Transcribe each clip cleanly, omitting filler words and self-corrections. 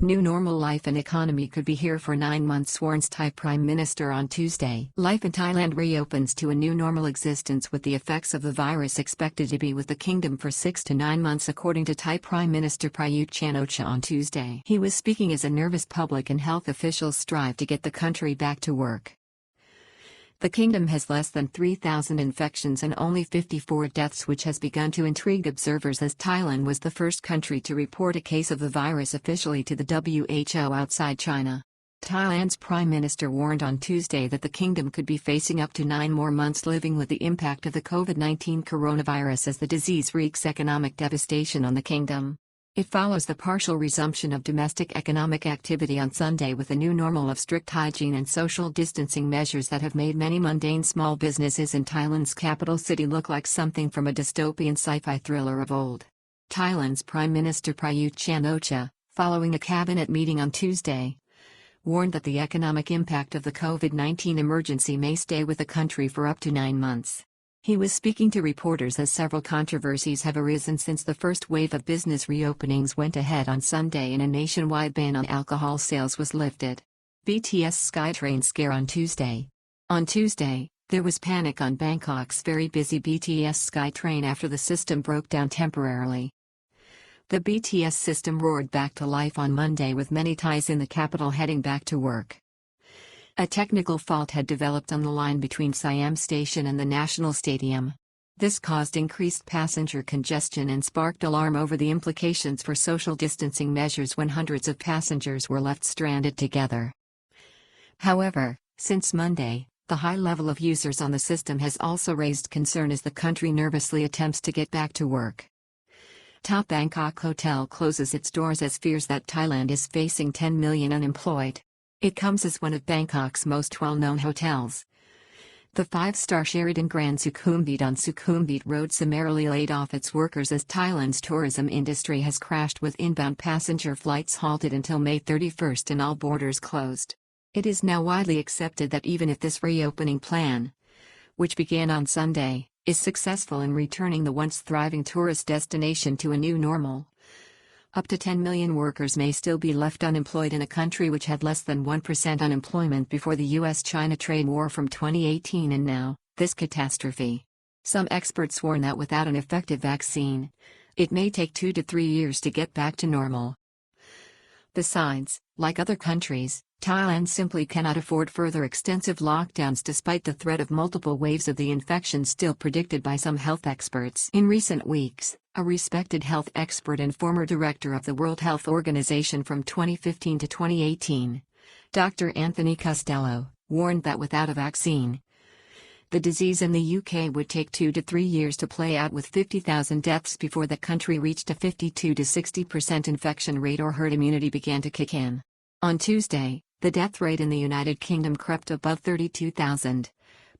New normal life and economy could be here for 9 months, warns Thai Prime Minister on Tuesday. Life in Thailand reopens to a new normal existence with the effects of the virus expected to be with the kingdom for 6 to 9 months, according to Thai Prime Minister Prayuth Chan-ocha on Tuesday. He was speaking as a nervous public and health officials strive to get the country back to work. The kingdom has less than 3,000 infections and only 54 deaths, which has begun to intrigue observers as Thailand was the first country to report a case of the virus officially to the WHO outside China. Thailand's Prime Minister warned on Tuesday that the kingdom could be facing up to 9 more months living with the impact of the COVID-19 coronavirus as the disease wreaks economic devastation on the kingdom. It follows the partial resumption of domestic economic activity on Sunday with a new normal of strict hygiene and social distancing measures that have made many mundane small businesses in Thailand's capital city look like something from a dystopian sci-fi thriller of old. Thailand's Prime Minister Prayuth Chan-ocha, following a cabinet meeting on Tuesday, warned that the economic impact of the COVID-19 emergency may stay with the country for up to 9 months. He was speaking to reporters as several controversies have arisen since the first wave of business reopenings went ahead on Sunday and a nationwide ban on alcohol sales was lifted. BTS SkyTrain scare on Tuesday. On Tuesday, there was panic on Bangkok's very busy BTS SkyTrain after the system broke down temporarily. The BTS system roared back to life on Monday with many Thais in the capital heading back to work. A technical fault had developed on the line between Siam Station and the National Stadium. This caused increased passenger congestion and sparked alarm over the implications for social distancing measures when hundreds of passengers were left stranded together. However, since Monday, the high level of users on the system has also raised concern as the country nervously attempts to get back to work. Top Bangkok Hotel closes its doors as fears that Thailand is facing 10 million unemployed. It comes as one of Bangkok's most well-known hotels. The 5-star Sheraton Grand Sukhumvit on Sukhumvit Road summarily laid off its workers as Thailand's tourism industry has crashed with inbound passenger flights halted until May 31 and all borders closed. It is now widely accepted that even if this reopening plan, which began on Sunday, is successful in returning the once thriving tourist destination to a new normal, up to 10 million workers may still be left unemployed in a country which had less than 1% unemployment before the US-China trade war from 2018 and now, this catastrophe. Some experts warn that without an effective vaccine, it may take 2 to 3 years to get back to normal. Besides, like other countries, Thailand simply cannot afford further extensive lockdowns despite the threat of multiple waves of the infection still predicted by some health experts. In recent weeks, a respected health expert and former director of the World Health Organization from 2015 to 2018, Dr. Anthony Costello, warned that without a vaccine, the disease in the UK would take 2 to 3 years to play out, with 50,000 deaths before the country reached a 52 to 60% infection rate or herd immunity began to kick in. On Tuesday, the death rate in the United Kingdom crept above 32,000,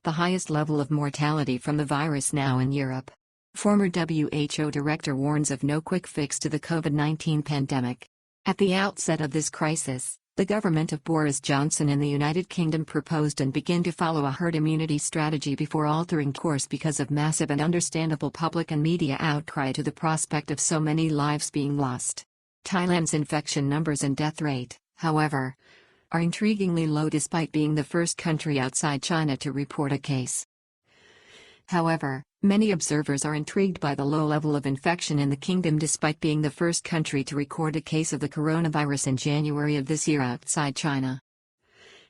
the highest level of mortality from the virus now in Europe. Former WHO director warns of no quick fix to the COVID-19 pandemic. At the outset of this crisis, the government of Boris Johnson in the United Kingdom proposed and began to follow a herd immunity strategy before altering course because of massive and understandable public and media outcry to the prospect of so many lives being lost. Thailand's infection numbers and death rate, however, are intriguingly low despite being the first country outside China to report a case. However, many observers are intrigued by the low level of infection in the kingdom despite being the first country to record a case of the coronavirus in January of this year outside China.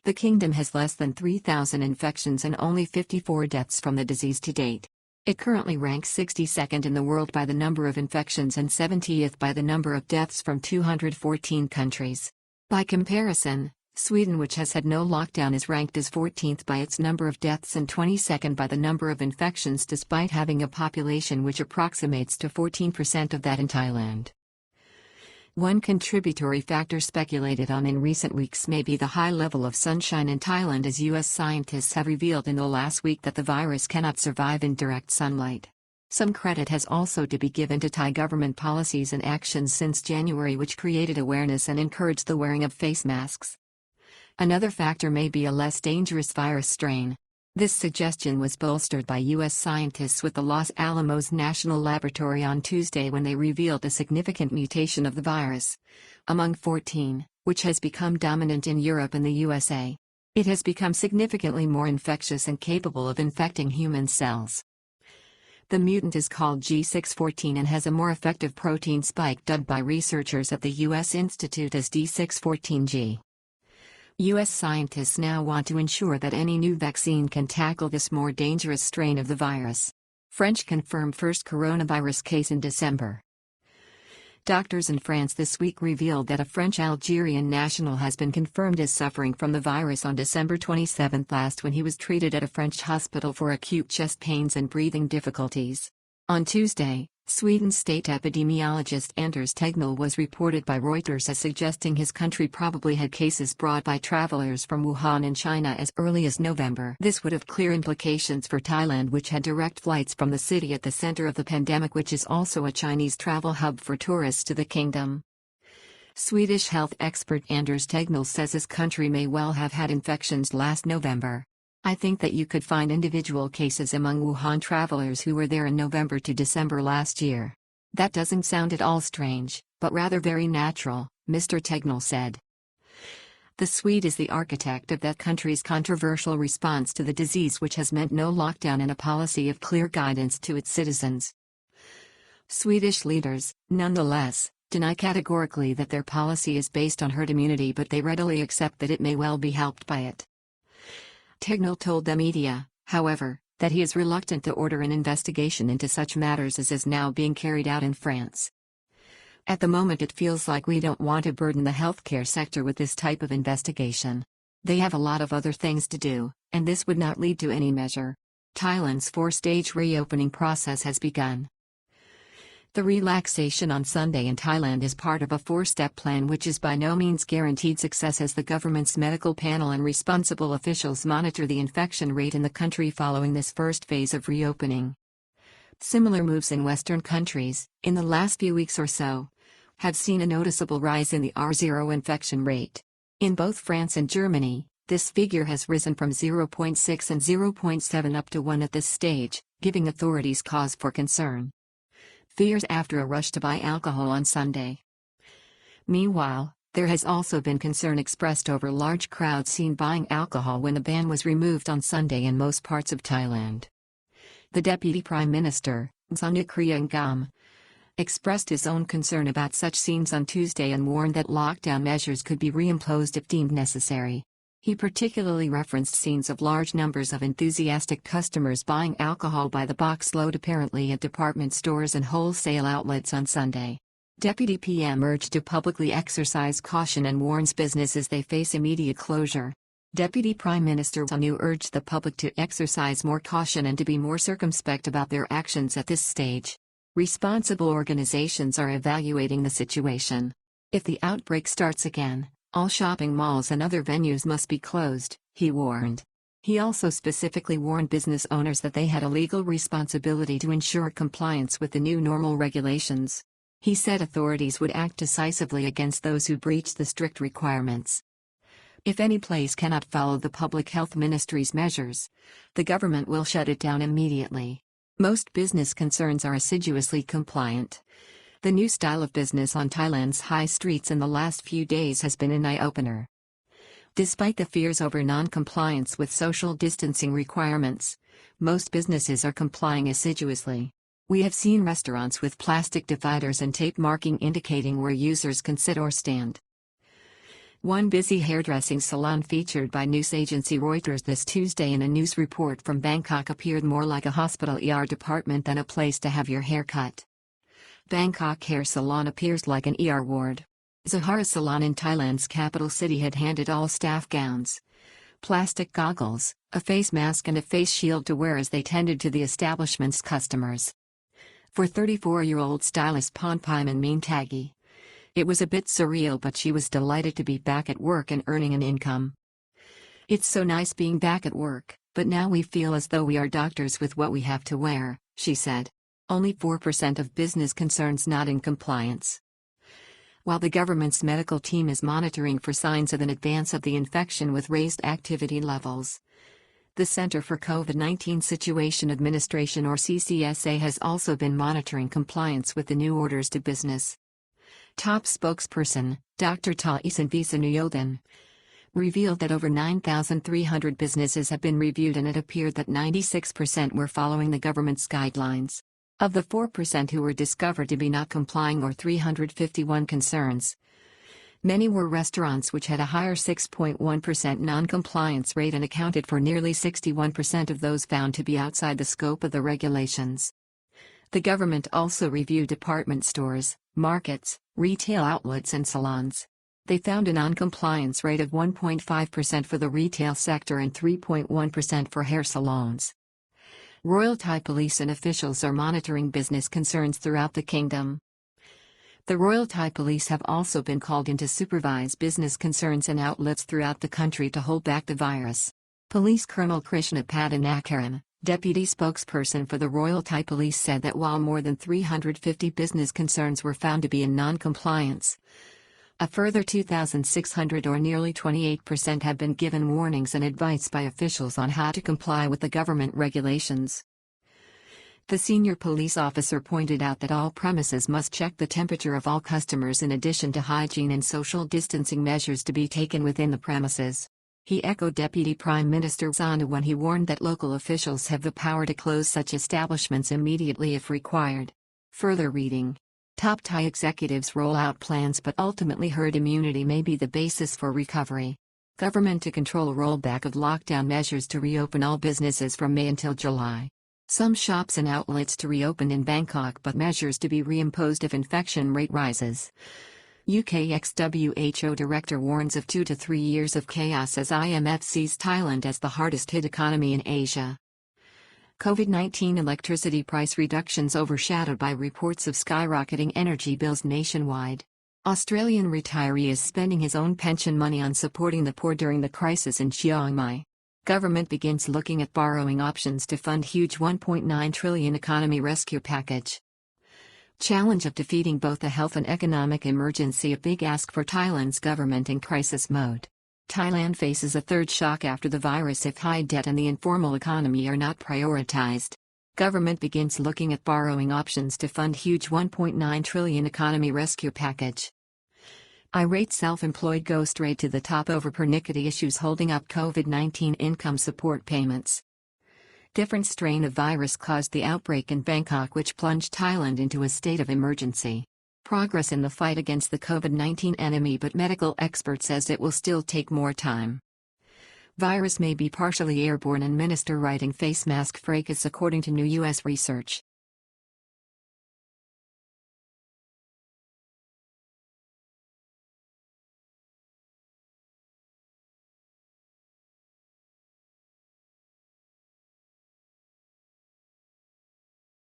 The kingdom has less than 3,000 infections and only 54 deaths from the disease to date. It currently ranks 62nd in the world by the number of infections and 70th by the number of deaths from 214 countries. By comparison, Sweden, which has had no lockdown, is ranked as 14th by its number of deaths and 22nd by the number of infections despite having a population which approximates to 14% of that in Thailand. One contributory factor speculated on in recent weeks may be the high level of sunshine in Thailand, as US scientists have revealed in the last week that the virus cannot survive in direct sunlight. Some credit has also to be given to Thai government policies and actions since January which created awareness and encouraged the wearing of face masks. Another factor may be a less dangerous virus strain. This suggestion was bolstered by U.S. scientists with the Los Alamos National Laboratory on Tuesday when they revealed a significant mutation of the virus among 14, which has become dominant in Europe and the USA. It has become significantly more infectious and capable of infecting human cells. The mutant is called G614 and has a more effective protein spike dubbed by researchers at the U.S. Institute as D614G. U.S. scientists now want to ensure that any new vaccine can tackle this more dangerous strain of the virus. French confirmed first coronavirus case in December. Doctors in France this week revealed that a French-Algerian national has been confirmed as suffering from the virus on December 27 last when he was treated at a French hospital for acute chest pains and breathing difficulties. On Tuesday, Sweden's state epidemiologist Anders Tegnell was reported by Reuters as suggesting his country probably had cases brought by travelers from Wuhan in China as early as November. This would have clear implications for Thailand, which had direct flights from the city at the center of the pandemic, which is also a Chinese travel hub for tourists to the kingdom. Swedish health expert Anders Tegnell says his country may well have had infections last November. I think that you could find individual cases among Wuhan travelers who were there in November to December last year. That doesn't sound at all strange, but rather very natural, Mr. Tegnell said. The Swede is the architect of that country's controversial response to the disease, which has meant no lockdown and a policy of clear guidance to its citizens. Swedish leaders, nonetheless, deny categorically that their policy is based on herd immunity, but they readily accept that it may well be helped by it. Tegnell told the media, however, that he is reluctant to order an investigation into such matters as is now being carried out in France. At the moment it feels like we don't want to burden the healthcare sector with this type of investigation. They have a lot of other things to do, and this would not lead to any measure. Thailand's 4-stage reopening process has begun. The relaxation on Sunday in Thailand is part of a 4-step plan which is by no means guaranteed success as the government's medical panel and responsible officials monitor the infection rate in the country following this first phase of reopening. Similar moves in Western countries, in the last few weeks or so, have seen a noticeable rise in the R0 infection rate. In both France and Germany, this figure has risen from 0.6 and 0.7 up to 1 at this stage, giving authorities cause for concern. Fears after a rush to buy alcohol on Sunday. Meanwhile, there has also been concern expressed over large crowds seen buying alcohol when the ban was removed on Sunday in most parts of Thailand. The Deputy Prime Minister, Ngam, expressed his own concern about such scenes on Tuesday and warned that lockdown measures could be reimposed if deemed necessary. He particularly referenced scenes of large numbers of enthusiastic customers buying alcohol by the boxload apparently at department stores and wholesale outlets on Sunday. Deputy PM urged to publicly exercise caution and warns businesses they face immediate closure. Deputy Prime Minister Sanu urged the public to exercise more caution and to be more circumspect about their actions at this stage. Responsible organizations are evaluating the situation. If the outbreak starts again, all shopping malls and other venues must be closed, he warned. He also specifically warned business owners that they had a legal responsibility to ensure compliance with the new normal regulations. He said authorities would act decisively against those who breach the strict requirements. If any place cannot follow the Public Health Ministry's measures, the government will shut it down immediately. Most business concerns are assiduously compliant. The new style of business on Thailand's high streets in the last few days has been an eye-opener. Despite the fears over non-compliance with social distancing requirements, most businesses are complying assiduously. We have seen restaurants with plastic dividers and tape marking indicating where users can sit or stand. One busy hairdressing salon featured by news agency Reuters this Tuesday in a news report from Bangkok appeared more like a hospital ER department than a place to have your hair cut. Bangkok Hair Salon appears like an ER ward. Zahara Salon in Thailand's capital city had handed all staff gowns, plastic goggles, a face mask and a face shield to wear as they tended to the establishment's customers. For 34-year-old stylist Ponpaiman Meantagi, it was a bit surreal, but she was delighted to be back at work and earning an income. It's so nice being back at work, but now we feel as though we are doctors with what we have to wear, she said. Only 4% of business concerns not in compliance. While the government's medical team is monitoring for signs of an advance of the infection with raised activity levels, The Center for COVID-19 Situation Administration or CCSA has also been monitoring compliance with the new orders to business. Top spokesperson, Dr. Thailand Viswanuyothan, revealed that over 9,300 businesses have been reviewed and it appeared that 96% were following the government's guidelines. Of the 4% who were discovered to be not complying or 351 concerns, many were restaurants which had a higher 6.1% non-compliance rate and accounted for nearly 61% of those found to be outside the scope of the regulations. The government also reviewed department stores, markets, retail outlets and salons. They found a non-compliance rate of 1.5% for the retail sector and 3.1% for hair salons. Royal Thai police and officials are monitoring business concerns throughout the kingdom. The Royal Thai police have also been called in to supervise business concerns and outlets throughout the country to hold back the virus. Police Colonel Krishna Padanakaran, deputy spokesperson for the Royal Thai Police, said that while more than 350 business concerns were found to be in non-compliance, a further 2,600 or nearly 28% have been given warnings and advice by officials on how to comply with the government regulations. The senior police officer pointed out that all premises must check the temperature of all customers in addition to hygiene and social distancing measures to be taken within the premises. He echoed Deputy Prime Minister Zanu when he warned that local officials have the power to close such establishments immediately if required. Further reading. Top Thai executives roll out plans but ultimately herd immunity may be the basis for recovery. Government to control rollback of lockdown measures to reopen all businesses from May until July. Some shops and outlets to reopen in Bangkok but measures to be reimposed if infection rate rises. UK ex-WHO director warns of 2 to 3 years of chaos as IMF sees Thailand as the hardest hit economy in Asia. COVID-19 electricity price reductions overshadowed by reports of skyrocketing energy bills nationwide. Australian retiree is spending his own pension money on supporting the poor during the crisis in Chiang Mai. Government begins looking at borrowing options to fund huge $1.9 trillion economy rescue package. Challenge of defeating both the health and economic emergency, a big ask for Thailand's government in crisis mode. Thailand faces a third shock after the virus if high debt and the informal economy are not prioritized. Government begins looking at borrowing options to fund huge $1.9 trillion economy rescue package. Irate self-employed go straight to the top over pernickety issues holding up COVID-19 income support payments. Different strain of virus caused the outbreak in Bangkok which plunged Thailand into a state of emergency. Progress in the fight against the COVID-19 enemy, but medical expert says it will still take more time. Virus may be partially airborne and minister writing face mask fracas according to new U.S. research.